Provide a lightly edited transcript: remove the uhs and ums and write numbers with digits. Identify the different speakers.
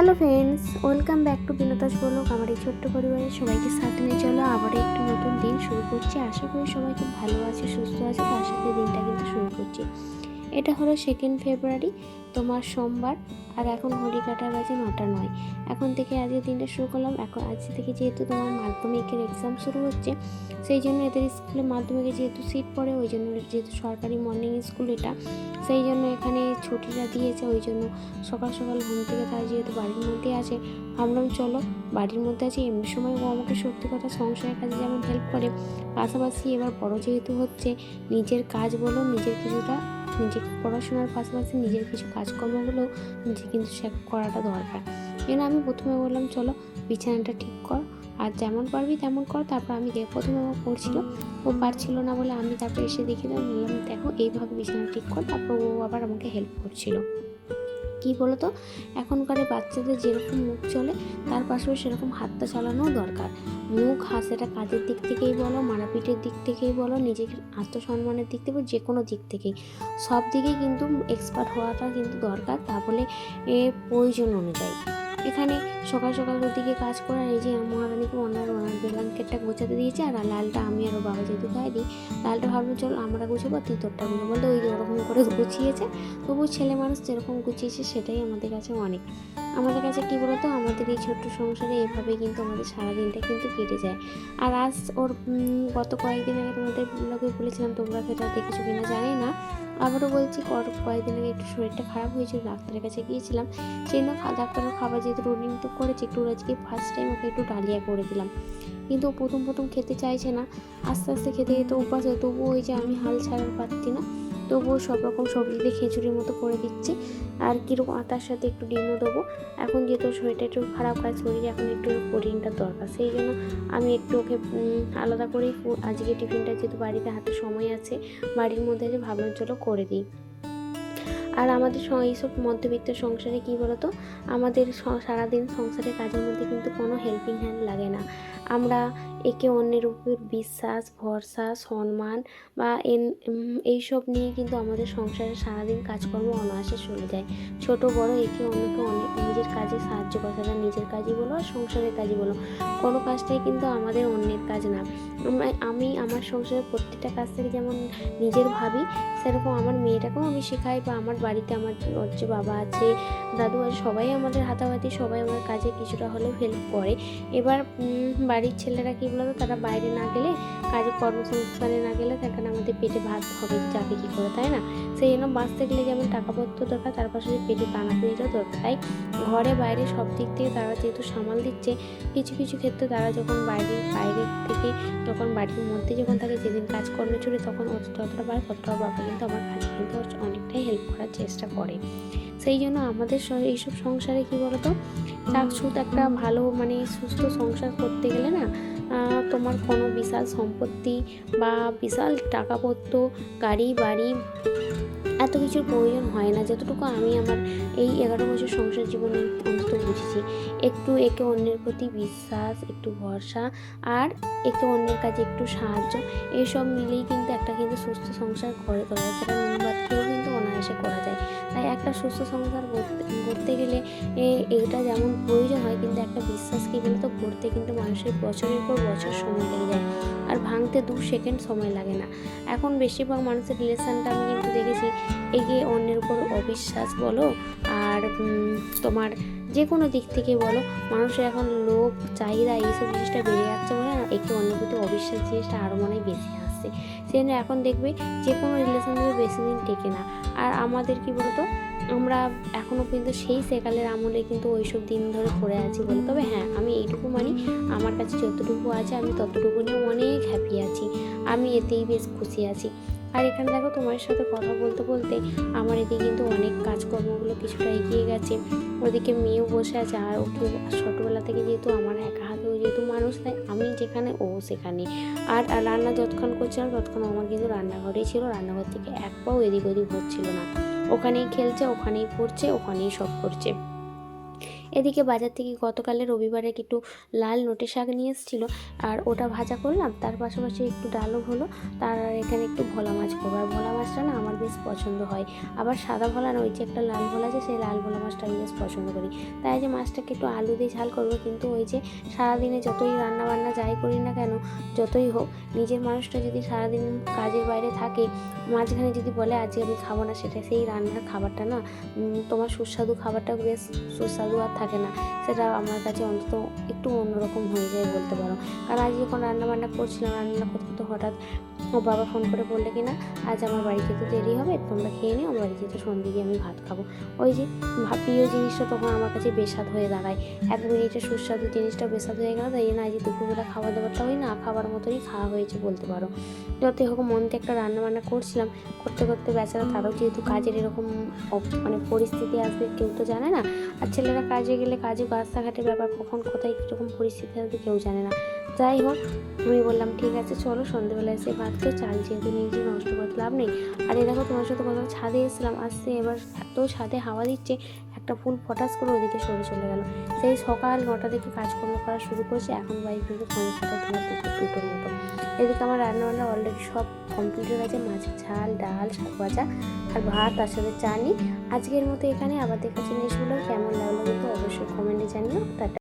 Speaker 1: Hello friends, welcome back to Binoda's blog. আমার এই ছোট্ট পরিবারের সবাইকে সাথে নিয়ে চলো আবার একটু নতুন দিন শুরু করছি। আশা করি সবাই খুব ভালো আছে, সুস্থ আছে। তার সাথে দিনটা কিন্তু শুরু করছি। এটা হলো 2 ফেব্রুয়ারি, তোমার সোমবার। আর এখন ঘড়ি কাটা বাজে 9:09। এখন থেকে আজকের দিনটা শুরু করলাম। এখন আজ থেকে যেহেতু তোমার মাধ্যমিকের এক্সাম শুরু হচ্ছে, সেই জন্য এদের স্কুলে মাধ্যমিকে যেহেতু সিট পড়ে, ওই জন্য যেহেতু সরকারি মর্নিং স্কুল এটা, সেই জন্য এখানে ছুটিটা দিয়েছে। ওই জন্য সকাল সকাল ঘুম থেকে তারা যেহেতু বাড়ির মধ্যে আছে, ভাবলাম চলো বাড়ির মধ্যে আছে, এমনি সময় ও আমাকে সত্যি কথা সংসারের কাজে যেমন হেল্প করে, পাশাপাশি এবার বড় যেহেতু হচ্ছে, নিজের কাজ বলো, নিজের কিছুটা নিজের পড়াশোনার পাশাপাশি নিজের কিছু কাজকর্মগুলো নিজে কিন্তু করাটা দরকার। এজন্য আমি প্রথমে বললাম চলো বিছানাটা ঠিক কর, আর যেমন পারবি তেমন কর। তারপর আমি প্রথমে আমার পড়ছিল, ও পারছিল না বলে আমি তারপর এসে দেখে বললাম দেখো এইভাবে বিছানা ঠিক কর। তারপর ও আবার আমাকে হেল্প করছিল। কী বলো তো, এখনকার বাচ্চাদের যেরকম মুখ চলে, তার পাশেও সেরকম হাতটা চালানোও দরকার। মুখ হাত, সেটা কাজের দিক থেকেই বলো, মারাপিটের দিক থেকেই বলো, নিজের আত্মসম্মানের দিক থেকে, যে কোনো দিক থেকেই, সব দিকেই কিন্তু এক্সপার্ট হওয়াটা কিন্তু দরকার। তা বলে প্রয়োজন অনুযায়ী এখানে সকাল সকাল ওদিকে কাজ করে, এই যে মহারানীকে ওনার ব্ল্যাঙ্কেটটা গোছাতে দিয়েছে, আর লালটা আমি আর বাবা যেহেতু গায়ে দিই, লালটা ভাবলো চল আমরা গুছাবো, তুই তোরটা গুলো বলতে ওই ওরকম করে গুছিয়েছে। তবু ছেলে মানুষ যেরকম গুছিয়েছে সেটাই আমাদের কাছে অনেক। আমাদের কাছে কী বলতো, আমাদের এই ছোট্ট সংসারে এভাবেই কিন্তু আমাদের সারাদিনটা কিন্তু কেটে যায়। আর আজ ওর গত কয়েকদিন আগে তোমাদের ব্লগে বলেছিলাম, তোমরা সেটা দেখেছো কিনা জানি না, আবারও বলছি, কয়েকদিন আগে একটু শরীরটা খারাপ হয়েছিল, ডাক্তারের কাছে গিয়েছিলাম। সেই জন্য ডাক্তারের খাবার যেহেতু রুটিন তো করেছে, একটু আজকে ফার্স্ট টাইম ওকে একটু ডালিয়া করে দিলাম। কিন্তু প্রথম খেতে চাইছে না, আস্তে আস্তে খেতে খেতে অভ্যাস হয়। তবুও ওই যে আমি হাল ছাড়ার পারছি না, তবুও সব রকম সবজি দিয়ে খিচুড়ির মতো করে দিচ্ছি, আর কীরকম আটার সাথে একটু ডিমও দেবো। এখন যেহেতু শরীরটা একটু খারাপ হয়, শরীরে এখন একটু প্রোটিনটা দরকার, সেই জন্য আমি একটু ওকে আলাদা করেই আজকে টিফিনটা, যেহেতু বাড়িতে হাতে সময় আছে, বাড়ির মধ্যে যে ভাবলাম চলো করে দিই। আর আমাদের এইসব মধ্যবিত্ত সংসারে কী বলতো, আমাদের সারাদিন সংসারের কাজের মধ্যে কিন্তু কোনো হেল্পিং হ্যান্ড লাগে না। আমরা একে অন্যের উপর বিশ্বাস, ভরসা, সম্মান বা এইসব নিয়ে কিন্তু আমাদের সংসারে সারাদিন কাজকর্ম অনায়াসে চলে যায়। ছোট বড় একে অন্যকে অনেক নিজের কাজে সাহায্য করা, সেটা নিজের কাজই বলো আর সংসারের কাজই বলো, কোনো কাজটাই কিন্তু আমাদের অন্যের কাজ না। আমি আমার সংসারের প্রত্যেকটা কাজ থেকে যেমন নিজের ভাবি, সেরকম আমার মেয়েটাকেও আমি শেখাই, বা আমার বাড়িতে আমার যে বাবা আছে, দাদু আছে, সবাই আমাদের হাতাহাতি, সবাই আমার কাজে কিছুটা হলেও হেল্প করে। এবার বাড়ির ছেলেরা কী বলতো, তারা বাইরে না গেলে, কাজে কর্মসংস্থানে না গেলে, সেখানে আমাদের পেটে ভাত হবে যাবে কী করে, তাই না? সেই জন্য বাঁচতে গেলে যেমন টাকাপত্র দরকার, তার পাশে পেটে দানাকুড়িটাও দরকার। তাই ঘরে বাইরে সব দিক থেকে তারা যেহেতু সামাল দিচ্ছে, কিছু কিছু ক্ষেত্রে তারা যখন বাইরে থেকে যখন বাড়ির মধ্যে যখন থাকে, যেদিন কাজকর্মে ছুটে, তখন যতটা পারে ততটা বাবা কিন্তু আমার কাজে কিন্তু অনেকটাই হেল্প করার চেষ্টা করে। সেই জন্য আমাদের এইসব সংসারে কী বলতো, চাকসুদ একটা ভালো মানে সুস্থ সংসার করতে গেলে না, তোমার কোনো বিশাল সম্পত্তি বা বিশাল টাকাপত্র, গাড়ি বাড়ি, এত কিছুর প্রয়োজন হয় না। যতটুকু আমি আমার এই 11 বছর সংসার জীবনে অন্তত বুঝেছি, একটু একে অন্যের প্রতি বিশ্বাস, একটু ভরসা, আর একে অন্যের কাছে একটু সাহায্য, এইসব মিলেই কিন্তু একটা কিন্তু সুস্থ সংসার করে তোলা যায়। সেটা নুন ভাত খেয়েও কিন্তু অনায়াসে করা যায়। তাই একটা সুস্থ সংসার করতে গেলে এটা যেমন প্রয়োজন হয়, কিন্তু একটা বিশ্বাস কী বলতো, গড়তে কিন্তু মানুষের বছরের পর বছর সময় লেগে যায়, আর ভাঙতে 2 সেকেন্ড সময় লাগে না। এখন বেশিরভাগ মানুষের রিলেশানটা আমি কিন্তু দেখেছি, এগিয়ে অন্যের উপর অবিশ্বাস বলো, আর তোমার যে কোনো দিক থেকে বলো, মানুষের এখন লোভ চাহিদা এইসব জিনিসটা বেড়ে যাচ্ছে বলে না, একে অন্যের প্রতি অবিশ্বাস জিনিসটা আরও মনে হয় বেশি আসছে। সেই জন্য এখন দেখবে যে কোনো রিলেশন দেবে বেশি দিন টেকে না। আর আমাদের কি বলতো, আমরা এখনও কিন্তু সেই সেকালের আমলে কিন্তু ওইসব দিন ধরে পড়ে আছি বলে। তবে হ্যাঁ, আমি এইটুকু মানি, আমার কাছে যতটুকু আছে আমি ততটুকু নিয়ে অনেক হ্যাপি আছি, আমি এতেই বেশ খুশি আছি। আর এখানে দেখো, তোমার সাথে কথা বলতে বলতে আমার এদিকে কিন্তু অনেক কাজকর্মগুলো কিছুটা এগিয়ে গেছে। ওদিকে মেয়েও বসে আছে, আর ওকে ছোটোবেলা থেকে যেহেতু আমার একা হাতেও যেহেতু মানুষ, তাই আমি যেখানে ও সেখানে। আর রান্না যতক্ষণ করছিলাম ততক্ষণ আমার কিন্তু রান্নাঘরেই ছিল, রান্নাঘর থেকে এক পাও এদিক ওদিক হচ্ছিল না। ওখানেই খেলছে, ওখানেই পড়ছে, ওখানেই সব করছে। এদিকে বাজার থেকে গতকালের রবিবারে একটু লাল নোটে শাক নিয়ে এসেছিলো, আর ওটা ভাজা করলাম। তার পাশাপাশি একটু ডালও হলো। তার এখানে একটু ভোলা মাছ করবো, আর ভোলা মাছটা না আমার বেশ পছন্দ হয়। আবার সাদা ভোলা না, ওই যে একটা লাল ভোলা আছে, সেই লাল ভোলা মাছটা আমি বেশ পছন্দ করি। তাই যে মাছটাকে একটু আলু দিয়ে ঝাল করবো। কিন্তু ওই যে সারাদিনে যতই রান্না বান্না যাই করি না কেন, যতই হোক, নিজের মানুষটা যদি সারাদিন কাজের বাইরে থাকে, মাঝখানে যদি বলে আজকে আমি খাবো না, সেটা সেই রান্নার খাবারটা না, তোমার সুস্বাদু খাবারটা বেশ সুস্বাদু আর থাকে না। সেটা আমার কাছে অন্তত একটু অন্যরকম হয়ে যায় বলতে পারো। কারণ আজ যখন রান্নাবান্না করছিলাম, রান্না করতে করতে হঠাৎ ও বাবা ফোন করে বললে কি না, আজ আমার বাড়ি যেতে দেরি হবে, তোমরা খেয়ে নিও, আমার বাড়ি যেতে সন্ধ্যে গিয়ে আমি ভাত খাবো। ওই যে প্রিয় জিনিসটা তখন আমার কাছে বেস্বাদ হয়ে দাঁড়ায়। 1 মিনিটে সুস্বাদু জিনিসটা বেস্বাদ হয়ে গেল। তাই জন্য আজ দুপুরবেলা খাওয়া দাওয়াটা ওই না খাবার মতোই খাওয়া হয়েছে বলতে পারো। যতই হোক মন দিয়ে একটা রান্নাবান্না করছিলাম, করতে করতে বেচারা তারও যেহেতু কাজের এরকম মানে পরিস্থিতি আসবে কেউ তো জানে না। আর ছেলেরা কাজে গেলে কাজে রাস্তাঘাটের ব্যাপার, কখন কোথায় কীরকম পরিস্থিতি আসবে কেউ জানে না। যাই হোক, আমি বললাম ঠিক আছে চলো সন্ধ্যেবেলা এসে ভাত খেয়ে, চাল যেহেতু নিজে নষ্ট করতে লাভ নেই। আর এই দেখো তোমার সাথে কথা ছাদে এসেছিলাম, আসতে এবার এত ছাদে হাওয়া দিচ্ছে, একটা ফুল ফটাস করে ওদিকে সরে চলে গেল। সেই সকাল 9টা থেকে কাজকর্ম করা শুরু করেছে, এখন বাড়ি কিন্তু 5টা তোমার দুটোর মতো। এদিকে আমার রান্নাবান্না অলরেডি সব কমপ্লিট হয়ে গেছে। মাছের ঝাল, ডাল, শাক ভাজা আর ভাত, তার সাথে চা নিই। আজকের মতো এখানে, আবার দেখাচ্ছি নেক্সট ব্লগ। কেমন লাগলো কিন্তু অবশ্যই কমেন্টে জানিও। টাটা।